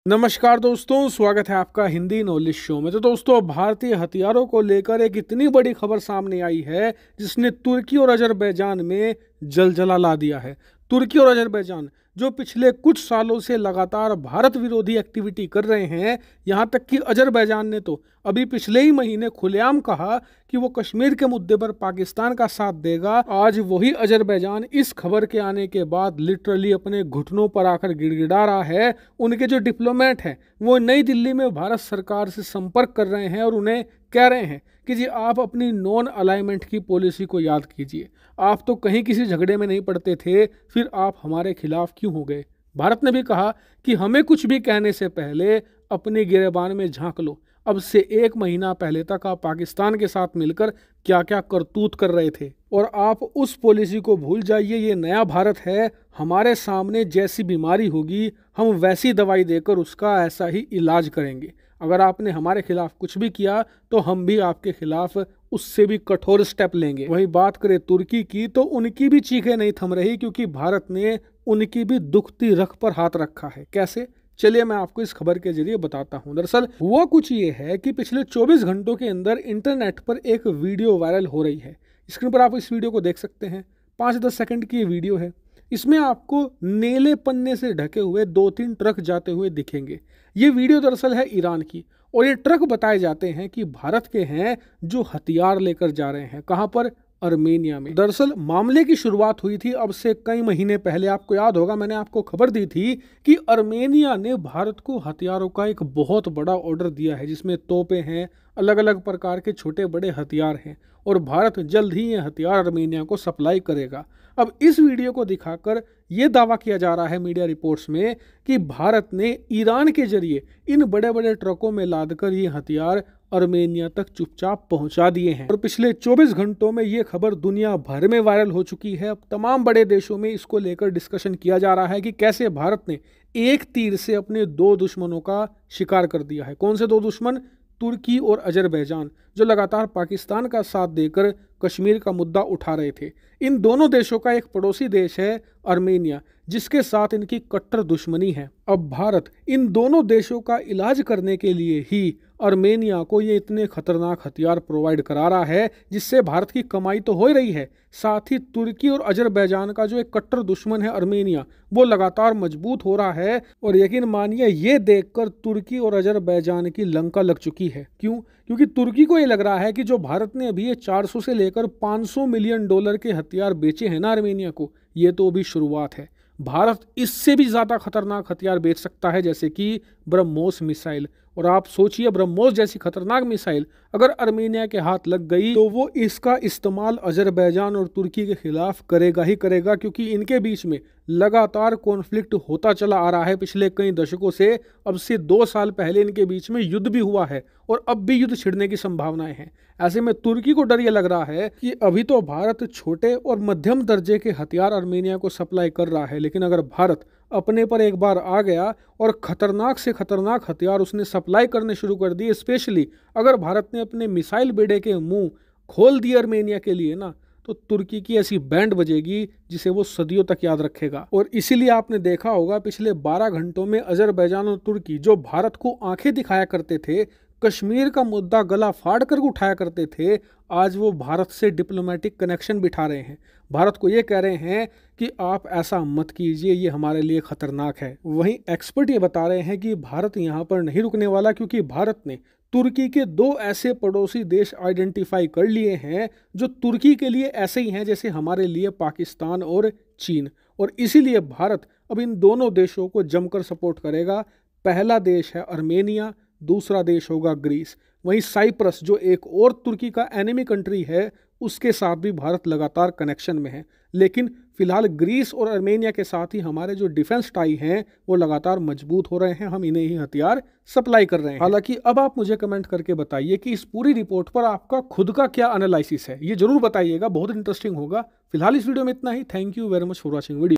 नमस्कार दोस्तों, स्वागत है आपका हिंदी नॉलेज शो में। तो दोस्तों, भारतीय हथियारों को लेकर एक इतनी बड़ी खबर सामने आई है जिसने तुर्की और अजरबैजान में जलजला ला दिया है। तुर्की और अजरबैजान जो पिछले कुछ सालों से लगातार भारत विरोधी एक्टिविटी कर रहे हैं, यहाँ तक कि अजरबैजान ने तो अभी पिछले ही महीने खुलेआम कहा कि वो कश्मीर के मुद्दे पर पाकिस्तान का साथ देगा। आज वही अजरबैजान इस खबर के आने के बाद लिटरली अपने घुटनों पर आकर गिड़गिड़ा रहा है। उनके जो डिप्लोमेट हैं वो नई दिल्ली में भारत सरकार से संपर्क कर रहे हैं और उन्हें कह रहे हैं कि जी आप अपनी नॉन अलाइनमेंट की पॉलिसी को याद कीजिए। आप तो कहीं किसी झगड़े में नहीं पड़ते थे, फिर आप हमारे खिलाफ क्यों हो गए। भारत ने भी कहा कि हमें कुछ भी कहने से पहले अपनी गिरेबान में झांक लो। अब से 1 महीना पहले तक आप पाकिस्तान के साथ मिलकर क्या क्या करतूत कर रहे थे और आप उस पॉलिसी को भूल जाइए। ये नया भारत है, हमारे सामने जैसी बीमारी होगी हम वैसी दवाई देकर उसका ऐसा ही इलाज करेंगे। अगर आपने हमारे खिलाफ कुछ भी किया तो हम भी आपके खिलाफ उससे भी कठोर स्टेप लेंगे। वही बात करें तुर्की की, तो उनकी भी चीखें नहीं थम रही, क्योंकि भारत ने उनकी भी दुखती रख पर हाथ रखा है। कैसे, चलिए मैं आपको इस खबर के जरिए बताता हूं। दरअसल हुआ कुछ ये है कि पिछले 24 घंटों के अंदर इंटरनेट पर एक वीडियो वायरल हो रही है। स्क्रीन पर आप इस वीडियो को देख सकते हैं। 5-10 सेकंड की ये वीडियो है। इसमें आपको नीले पन्ने से ढके हुए 2-3 ट्रक जाते हुए दिखेंगे। ये वीडियो दरअसल है ईरान की, और ये ट्रक बताए जाते हैं कि भारत के हैं जो हथियार लेकर जा रहे हैं। कहां पर? अर्मेनिया में। दरअसल मामले की शुरुआत हुई थी अब से कई महीने पहले। आपको याद होगा मैंने आपको खबर दी थी कि अर्मेनिया ने भारत को हथियारों का एक बहुत बड़ा ऑर्डर दिया है, जिसमें तोपें हैं, अलग अलग प्रकार के छोटे बड़े हथियार हैं, और भारत जल्द ही ये हथियार अर्मेनिया को सप्लाई करेगा। अब इस वीडियो को दिखाकर यह दावा किया जा रहा है मीडिया रिपोर्ट्स में कि भारत ने ईरान के जरिए इन बड़े बड़े ट्रकों में लादकर ये हथियार अर्मेनिया तक चुपचाप पहुंचा दिए हैं। और पिछले 24 घंटों में ये खबर दुनिया भर में वायरल हो चुकी है। अब तमाम बड़े देशों में इसको लेकर डिस्कशन किया जा रहा है कि कैसे भारत ने एक तीर से अपने 2 दुश्मनों का शिकार कर दिया है। कौन से 2 दुश्मन? तुर्की और अजरबैजान, जो लगातार पाकिस्तान का साथ देकर कश्मीर का मुद्दा उठा रहे थे। इन दोनों देशों का एक पड़ोसी देश है अर्मेनिया, जिसके साथ इनकी कट्टर दुश्मनी है। अब भारत इन दोनों देशों का इलाज करने के लिए ही अर्मेनिया को ये इतने खतरनाक हथियार प्रोवाइड करा रहा है, जिससे भारत की कमाई तो हो ही रही है, साथ ही तुर्की और अजरबैजान का जो एक कट्टर दुश्मन है अर्मेनिया, वो लगातार मजबूत हो रहा है। और यकीन मानिए ये देखकर तुर्की और अजरबैजान की लंका लग चुकी है। क्यों? क्योंकि तुर्की को ये लग रहा है कि जो भारत ने अभी ये 400 से लेकर 500 मिलियन डॉलर के हथियार बेचे हैं ना अर्मेनिया को, ये तो अभी शुरुआत है। भारत इससे भी ज्यादा खतरनाक हथियार बेच सकता है, जैसे कि ब्रह्मोस मिसाइल। और आप सोचिए, ब्रह्मोस जैसी खतरनाक मिसाइल अगर अर्मेनिया के हाथ लग गई तो वो इसका इस्तेमाल अजरबैजान और तुर्की के खिलाफ करेगा ही करेगा, क्योंकि इनके बीच में लगातार कॉन्फ्लिक्ट होता चला आ रहा है पिछले कई दशकों से। अब से 2 साल पहले इनके बीच में युद्ध भी हुआ है और अब भी युद्ध छिड़ने की संभावनाएं हैं। ऐसे में तुर्की को डर ये लग रहा है कि अभी तो भारत छोटे और मध्यम दर्जे के हथियार अर्मेनिया को सप्लाई कर रहा है, लेकिन अगर भारत अपने पर एक बार आ गया और खतरनाक से खतरनाक हथियार उसने सप्लाई करने शुरू कर दिए, स्पेशली अगर भारत ने अपने मिसाइल बेड़े के मुंह खोल दिए अर्मेनिया के लिए ना, तो तुर्की की ऐसी बैंड बजेगी जिसे वो सदियों तक याद रखेगा। और इसीलिए आपने देखा होगा पिछले 12 घंटों में अजरबैजान और तुर्की, जो भारत को आंखें दिखाया करते थे, कश्मीर का मुद्दा गला फाड़ कर उठाया करते थे, आज वो भारत से डिप्लोमेटिक कनेक्शन बिठा रहे हैं। भारत को ये कह रहे हैं कि आप ऐसा मत कीजिए, ये हमारे लिए खतरनाक है। वहीं एक्सपर्ट ये बता रहे हैं कि भारत यहाँ पर नहीं रुकने वाला, क्योंकि भारत ने तुर्की के 2 ऐसे पड़ोसी देश आइडेंटिफाई कर लिए हैं जो तुर्की के लिए ऐसे ही हैं जैसे हमारे लिए पाकिस्तान और चीन। और इसीलिए भारत अब इन दोनों देशों को जमकर सपोर्ट करेगा। पहला देश है अर्मेनिया, दूसरा देश होगा ग्रीस। वहीं साइप्रस, जो एक और तुर्की का एनिमी कंट्री है, उसके साथ भी भारत लगातार कनेक्शन में है। लेकिन फिलहाल ग्रीस और अर्मेनिया के साथ ही हमारे जो डिफेंस टाई हैं वो लगातार मजबूत हो रहे हैं। हम इन्हें ही हथियार सप्लाई कर रहे हैं। हालांकि अब आप मुझे कमेंट करके बताइए कि इस पूरी रिपोर्ट पर आपका खुद का क्या एनालिसिस है, ये जरूर बताइएगा, बहुत इंटरेस्टिंग होगा। फिलहाल इस वीडियो में इतना ही। Thank you very much for watching video.